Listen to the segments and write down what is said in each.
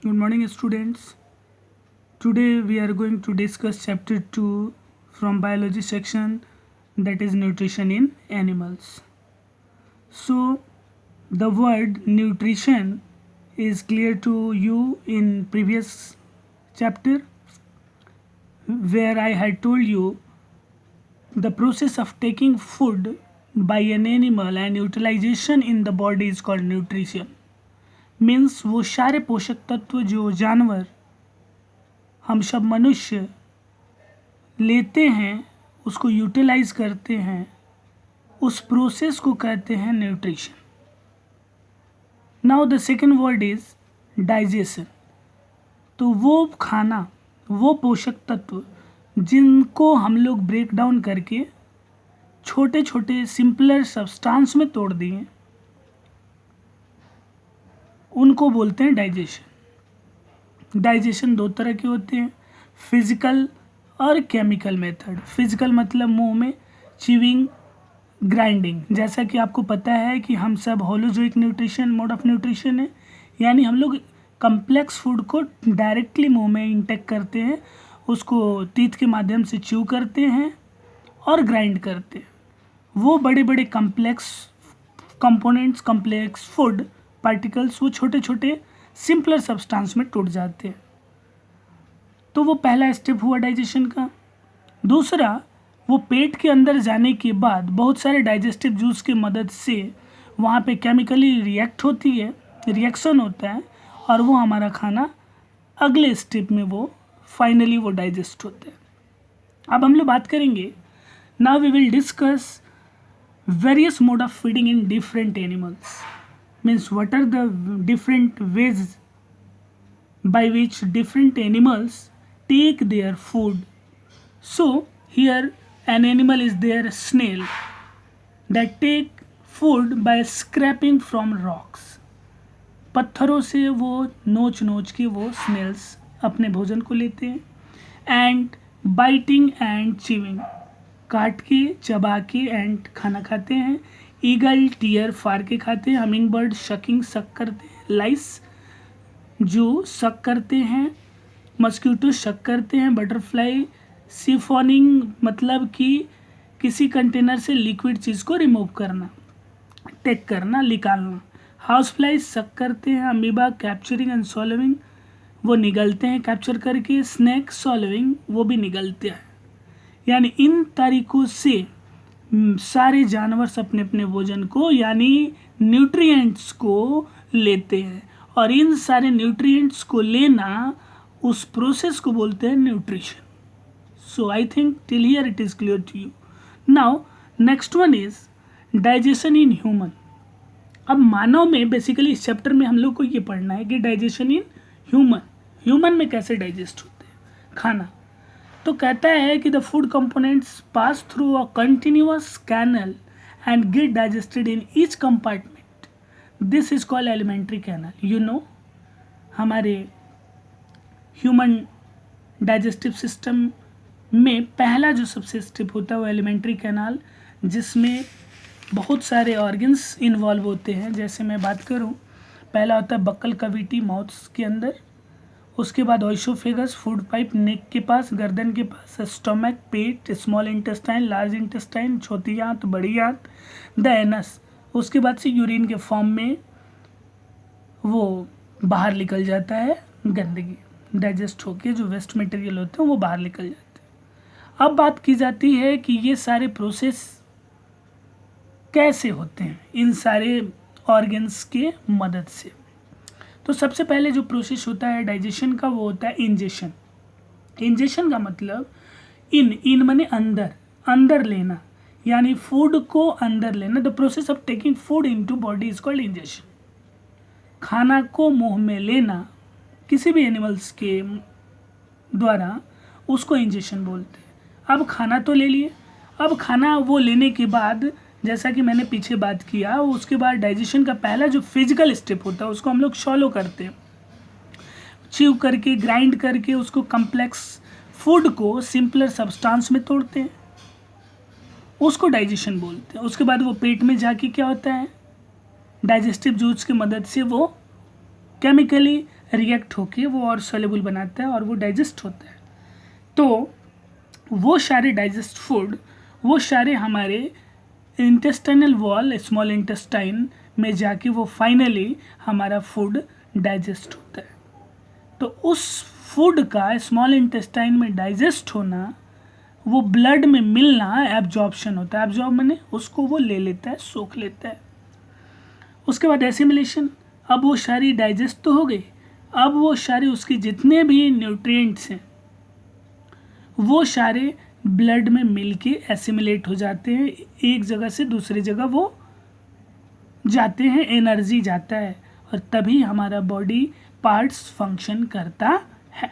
Good morning, students. Today we are going to discuss chapter 2 from biology section, that is nutrition in animals. So, the word nutrition is clear to you in previous chapter where I had told you the process of taking food by an animal and utilization in the body is called nutrition. Means वो सारे पोषक तत्व जो जानवर हम सब मनुष्य लेते हैं उसको यूटिलाइज करते हैं, उस प्रोसेस को कहते हैं nutrition. Now the second word is digestion. तो वो खाना, वो पोषक तत्व जिनको हम लोग ब्रेक डाउन करके छोटे छोटे सिंपलर सब्सटेंस में तोड़ दिए, उनको बोलते हैं डाइजेशन. डाइजेशन दो तरह के होते हैं, फिजिकल और केमिकल मेथड. फिजिकल मतलब मुंह में च्यूइंग, ग्राइंडिंग. जैसा कि आपको पता है कि हम सब holozoic nutrition mode of nutrition है, यानी हम लोग कम्प्लेक्स फूड को डायरेक्टली मुंह में इंटेक करते हैं, उसको टीथ के माध्यम से च्यू करते हैं और ग्राइंड करते हैं. वो बड़े बड़े complex components, complex food particles वो छोटे छोटे सिंपलर सब्सटेंस में टूट जाते हैं. तो वो पहला स्टेप हुआ डाइजेशन का. दूसरा, वो पेट के अंदर जाने के बाद बहुत सारे डाइजेस्टिव जूस की मदद से वहाँ पे केमिकली रिएक्ट होती है, रिएक्शन होता है और वो हमारा खाना अगले स्टेप में वो फाइनली वो डाइजेस्ट होता है. अब हम लोग बात करेंगे, now we will discuss various mode of feeding in different animals. means what are the different ways by which different animals take their food. So here an animal is there, snail, that take food by scraping from rocks. पत्थरों से वो नोच नोच के वो Snell's अपने भोजन को लेते हैं. एंड बाइटिंग एंड चीविंग, काट के चबा के एंड खाना खाते हैं. ईगल टियर फाड़ के खाते हैं. हमिंग बर्ड शकिंग सक करते हैं. लाइस जो सक करते हैं. मस्क्यूटो शक करते हैं. बटरफ्लाई सिफोनिंग मतलब कि किसी कंटेनर से लिक्विड चीज़ को रिमूव करना, टेक करना, निकालना. हाउस फ्लाई सक करते हैं. अमीबा कैप्चरिंग एंड सॉलोविंग, वो निगलते हैं कैप्चर करके. स्नैक सॉलोविंग, वो भी निगलते हैं. यानी इन तरीक़ों से सारे जानवर अपने अपने भोजन को यानी न्यूट्रिएंट्स को लेते हैं, और इन सारे न्यूट्रिएंट्स को लेना, उस प्रोसेस को बोलते हैं nutrition. So I think till here it is clear to you. Now next one is digestion in human. अब मानव में बेसिकली इस चैप्टर में हम लोग को ये पढ़ना है कि डाइजेशन इन ह्यूमन, ह्यूमन में कैसे डाइजेस्ट होते हैं खाना. तो कहता है कि the food components pass through a continuous canal and get digested in each compartment. This is called alimentary canal. You know, हमारे ह्यूमन डाइजेस्टिव सिस्टम में पहला जो सबसे स्टेप होता है वो एलिमेंट्री कैनाल, जिसमें बहुत सारे ऑर्गन्स इन्वॉल्व होते हैं. जैसे मैं बात करूं, पहला होता है बक्कल कैविटी माउथ के अंदर. उसके बाद ओइसोफेगस फूड पाइप नेक के पास, गर्दन के पास. स्टमक, पेट, स्मॉल इंटेस्टाइन, लार्ज इंटेस्टाइन, छोटी आंत, बड़ी आंत, द एनस. उसके बाद से यूरिन के फॉर्म में वो बाहर निकल जाता है, गंदगी डाइजेस्ट होके जो वेस्ट मटेरियल होते हैं वो बाहर निकल जाते हैं. अब बात की जाती है कि ये सारे प्रोसेस कैसे होते हैं इन सारे ऑर्गन्स के मदद से. तो सबसे पहले जो प्रोसेस होता है डाइजेशन का वो होता है इंजेशन. इंजेशन का मतलब इन माने अंदर, अंदर लेना, यानी फूड को अंदर लेना. The process of taking food into body is called ingestion. खाना को मुंह में लेना किसी भी एनिमल्स के द्वारा, उसको इंजेशन बोलते हैं. अब खाना तो ले लिए. अब खाना वो लेने के बाद, जैसा कि मैंने पीछे बात किया, उसके बाद डाइजेशन का पहला जो फिजिकल स्टेप होता है उसको हम लोग शॉलो करते हैं. च्यू करके, ग्राइंड करके उसको कम्प्लेक्स फूड को सिंपलर सब्सटेंस में तोड़ते हैं, उसको डाइजेशन बोलते हैं. उसके बाद वो पेट में जाके क्या होता है, डाइजेस्टिव जूस की मदद से वो केमिकली रिएक्ट होके वो और सोल्यूबल बनाता है और वो डाइजेस्ट होता है। तो वो सारे डाइजेस्ट फूड, वो सारे हमारे इंटेस्टाइनल वॉल, स्मॉल इंटेस्टाइन में जाके वो फाइनली हमारा फूड डाइजेस्ट होता है। तो उस फूड का स्मॉल इंटेस्टाइन में डाइजेस्ट होना, वो ब्लड में मिलना एब्जॉर्प्शन होता है। एब्जॉर्ब माने उसको वो ले लेता है, सोख लेता है। उसके बाद एसिमिलेशन, अब वो सारी डाइजेस्ट तो हो गई, अब वो सारे उसके जितने भी न्यूट्रिएंट्स हैं वो सारे ब्लड में मिलके एसिमिलेट हो जाते हैं, एक जगह से दूसरी जगह वो जाते हैं, एनर्जी जाता है, और तभी हमारा बॉडी पार्ट्स फंक्शन करता है।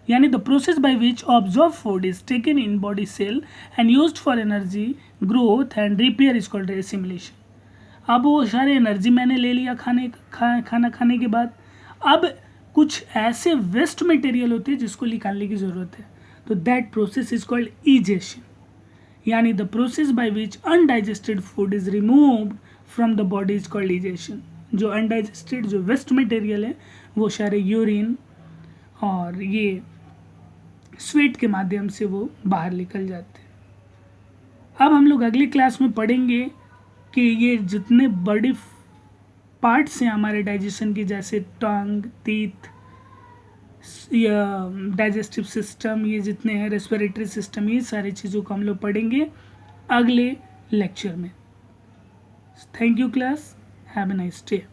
यानी the process by which absorbed food is taken in body cell and used for energy growth and repair is called assimilation. अब वो सारे एनर्जी मैंने ले लिया खाना खाने के बाद, अब कुछ ऐसे वेस्ट मटेरियल होते हैं जिसको निकालने की ज़रूरत है, तो that process is called egestion. यानी the process by which undigested food is removed from the body is called egestion. जो अनडाइजेस्टेड जो वेस्ट मटेरियल है वो सारे यूरिन और ये स्वेट के माध्यम से वो बाहर निकल जाते हैं। अब हम लोग अगली क्लास में पढ़ेंगे कि ये जितने बड़े पार्ट्स हैं हमारे डाइजेशन के, जैसे टंग, टीथ, या डाइजेस्टिव सिस्टम, ये जितने हैं रेस्पिरेटरी सिस्टम, ये सारी चीज़ों को हम लोग पढ़ेंगे अगले लेक्चर में। Thank you class, have a nice day.